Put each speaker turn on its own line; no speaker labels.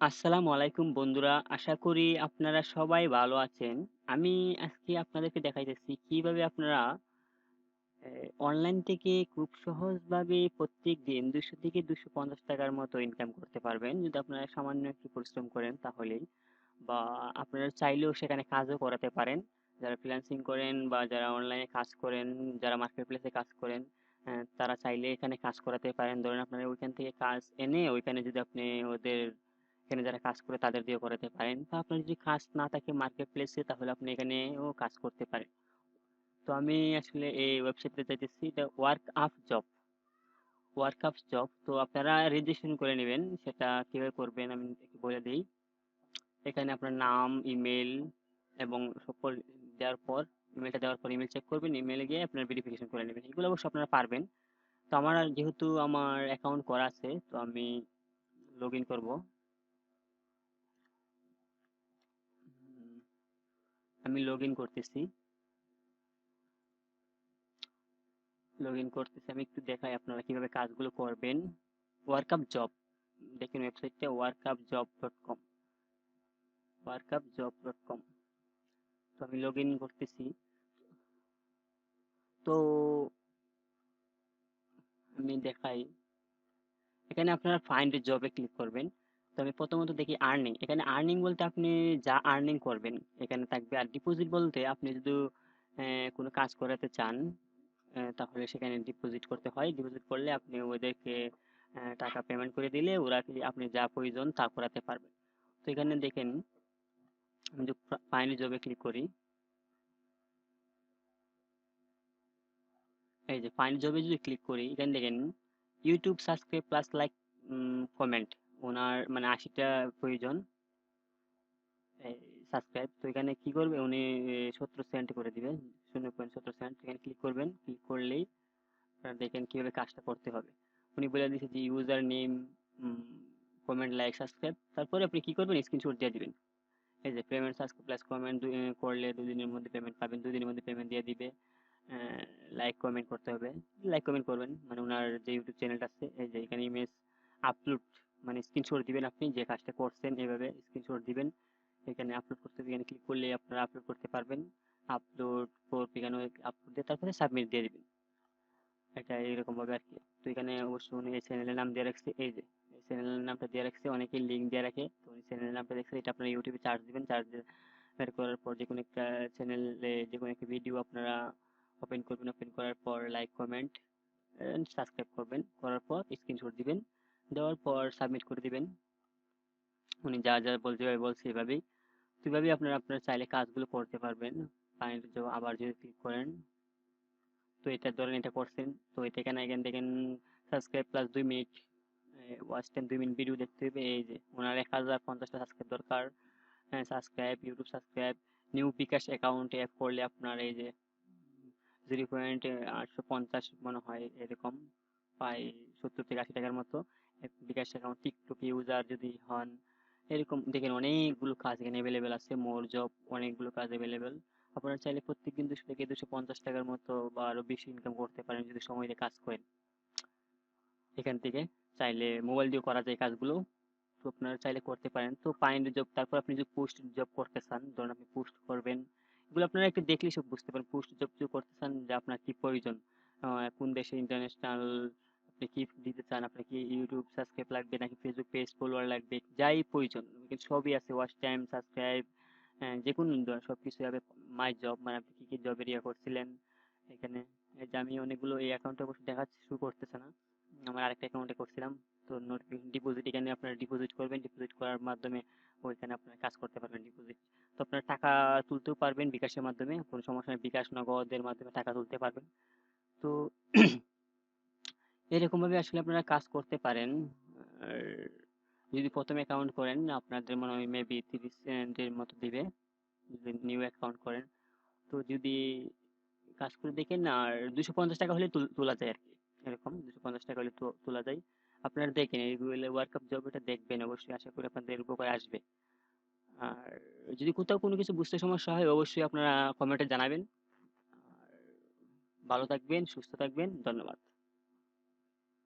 আসসালামু আলাইকুম বন্ধুরা। আশা করি আপনারা সবাই ভালো আছেন। আমি আজকে আপনাদেরকে দেখাইতেছি কিভাবে আপনারা অনলাইন থেকে খুব সহজভাবে প্রত্যেকদিন ৳২০০ থেকে ৳২৫০ মতো ইনকাম করতে পারবেন। যদি আপনারা সামান্য একটু পরিশ্রম করেন তাহলেই। বা আপনারা চাইলেও সেখানে কাজও করাতে পারেন। যারা ফ্রিল্যান্সিং করেন বা যারা অনলাইনে কাজ করেন, যারা মার্কেট প্লেসে কাজ করেন, তারা চাইলে এখানে কাজ করাতে পারেন। ধরেন আপনারা ওইখান থেকে কাজ এনে ওইখানে যদি আপনি ওদের এখানে যারা কাজ করে তাদের দিয়ে করাতে পারেন। বা আপনার যদি কাজ না থাকে মার্কেট প্লেসে তাহলে আপনি এখানেও কাজ করতে পারেন। তো আমি আসলে এই ওয়েবসাইটে যাইতেছি, এটা ওয়ার্কআপ জব। তো আপনারা রেজিস্ট্রেশন করে নেবেন। সেটা কিভাবে করবেন আমি একটু বলে দেই। এখানে আপনার নাম, ইমেইল এবং সকল দেওয়ার পর ইমেইলটা দেওয়ার পর ইমেইল চেক করবেন। ইমেইলে গিয়ে আপনার ভেরিফিকেশন করে নেবেন। এগুলো অবশ্য আপনারা পারবেন। তো আমার যেহেতু আমার অ্যাকাউন্ট করা আছে তো আমি লগ ইন করবো। উম, আমি লগ ইন করতেছি। আমি একটু দেখাই আপনারা কিভাবে কাজগুলো করবেন। ওয়ার্কআপ জব, দেখেন ওয়েবসাইটটা workupjob.com, workupjob.com। তো আমি লগ ইন করতেছি। তো আমি দেখাই, এখানে আপনারা ফাইন্ড জবে ক্লিক করবেন। তো আমি প্রথমত দেখি আর্নিং। এখানে আর্নিং বলতে আপনি যা আর্নিং করবেন এখানে থাকবে। আর ডিপোজিট বলতে আপনি যদি কোনো কাজ করাতে চান তাহলে সেখানে ডিপোজিট করতে হয়। ডিপোজিট করলে আপনি ওদেরকে টাকা পেমেন্ট করে দিলে ওরা আপনি যা প্রয়োজন তা করাতে পারবেন। তো এখানে দেখেন, আমি যদি ফাইন্ড জবে ক্লিক করি, এই যে ফাইন্ড জবে যদি ক্লিক করি এখানে দেখেন YouTube subscribe plus like comment. ওনার মানে ৮০টা প্রয়োজন সাবস্ক্রাইব। তো এখানে কি করবে উনি 70 সেন্ট করে দিবে, 0.70 সেন্ট। এখানে ক্লিক করবেন। ক্লিক করলেই আপনারা দেখেন কিভাবে কাজটা করতে হবে। উনি বলে দিয়েছে যে user name, comment, like, subscribe. তারপরে আপনি কি করবেন, স্ক্রিনশট দিয়ে দিবেন। এই যে পেমেন্ট সাবস্ক্রাইব প্লাস কমেন্ট করলে 2 দিনের মধ্যে পেমেন্ট পাবেন। 2 দিনের মধ্যে পেমেন্ট দিয়ে দিবে। লাইক কমেন্ট করতে হবে। লাইক কমেন্ট করবেন মানে ওনার যে ইউটিউব চ্যানেলটা আছে, এই যে এখানে ইমেজ আপলোড মানে স্ক্রিনশট দিবেন। আপনি যে কাজটা করছেন এভাবে স্ক্রিনশট দিবেন। এখানে আপলোড করতে হবে, এখানে ক্লিক করলে আপনারা আপলোড করতে পারবেন। আপলোড করবে এখানে, আপলোড দিয়ে তারপরে সাবমিট দিয়ে দিবেন। এটা এরকম ভাবে আর কি। তো এখানে অবশ্য উনি এই চ্যানেলের নাম দিয়ে রাখছে, এই যে এই চ্যানেলের নামটা দিয়ে রাখছে। অনেকে লিঙ্ক দিয়ে রাখে, তো উনি চ্যানেলের নামটা দেখছে। এটা আপনারা ইউটিউবে চার্জ দিবেন। চার্জ বের করার পর যে কোনো একটা চ্যানেলে যে কোনো একটা ভিডিও আপনারা ওপেন করবেন। ওপেন করার পর লাইক, কমেন্ট, সাবস্ক্রাইব করবেন। করার পর স্ক্রিনশট দিবেন। দেওয়ার পর সাবমিট করে দিবেন। উনি যা যা বলছে বলছে এভাবেই। তো এভাবেই আপনারা আপনার চাইলে কাজগুলো করতে পারবেন। ফাইন্ড জব আবার যদি ক্লিক করেন, তো এটা ধরেন এটা করছেন। তো এটা এখানে এখানে দেখেন subscribe plus 2 minute watch time, 2 minute video দেখতে হবে। এই যে ওনার 1050টা সাবস্ক্রাইব দরকার। হ্যাঁ, সাবস্ক্রাইব, ইউটিউব সাবস্ক্রাইব। নিউ বিকাশ অ্যাকাউন্ট অ্যাড করলে আপনার এই যে 0.850 মনে হয় এরকম প্রায় 70 থেকে 80 টাকার মতো বিকাশ অ্যাকাউন্ট। টিকটক ইউজার যদি হন, এরকম দেখেন অনেকগুলো কাজ এখানে অ্যাভেলেবেল আছে। মোর জব, অনেকগুলো কাজ অ্যাভেলেবেল। আপনারা চাইলে প্রত্যেকদিন 200 থেকে 250 টাকার মতো বা আরো বেশি ইনকাম করতে পারেন যদি সময় দিয়ে কাজ করেন। এখান থেকে চাইলে মোবাইল দিয়ে করা যায় কাজগুলো। তো আপনারা চাইলে করতে পারেন। তো ফাইন্ড জব, তারপর আপনি যদি পোস্ট জব করতে চান, ধরুন আপনি পোস্ট করবেন। এগুলো আপনারা একটু দেখলেই সব বুঝতে পারেন। পোস্ট জব যদি করতে চান যে আপনার কি প্রয়োজন, কোন দেশে ইন্টারন্যাশনাল আপনি কি দিতে চান, আপনার কি ইউটিউব সাবস্ক্রাইব লাগবে নাকি ফেসবুক পেজ ফলোয়ার লাগবে, যাই প্রয়োজন কিন্তু সবই আছে। ওয়াচ টাইম, সাবস্ক্রাইব, যে কোনো সবকিছু হবে। মাই জব মানে আপনি কি কি জবের ইয়ে করছিলেন এখানে। এই যে আমি অনেকগুলো এই অ্যাকাউন্টে অবশ্য দেখা শুরু করতেছে না, আমার আরেকটা অ্যাকাউন্টে করছিলাম। তো নোটিফিকেশন ডিপোজিট, এখানে আপনারা ডিপোজিট করবেন। ডিপোজিট করার মাধ্যমে ওইখানে আপনারা কাজ করতে পারবেন। ডিপোজিট তো আপনারা টাকা তুলতেও পারবেন বিকাশের মাধ্যমে, কোনো সমস্যা নেই। বিকাশ, নগদের মাধ্যমে টাকা তুলতে পারবেন। তো এরকম ভাবে আসলে আপনারা কাজ করতে পারেন। আর যদি প্রথমে অ্যাকাউন্ট করেন আপনাদের মনে হয় মেবি 30 সেন্টের মতো দিবে যদি নিউ অ্যাকাউন্ট করেন। তো যদি কাজ করে দেখেন, আর 250 টাকা হলে তোলা যায় আর কি। এরকম 250 টাকা হলে তোলা যায়। আপনারা দেখেন এই ওয়ার্কআপ জব, এটা দেখবেন অবশ্যই। আশা করি আপনাদের উপকার আসবে। আর যদি কোথাও কোনো কিছু বুঝতে সমস্যা হয় অবশ্যই আপনারা কমেন্টে জানাবেন। আর ভালো থাকবেন, সুস্থ থাকবেন। ধন্যবাদ।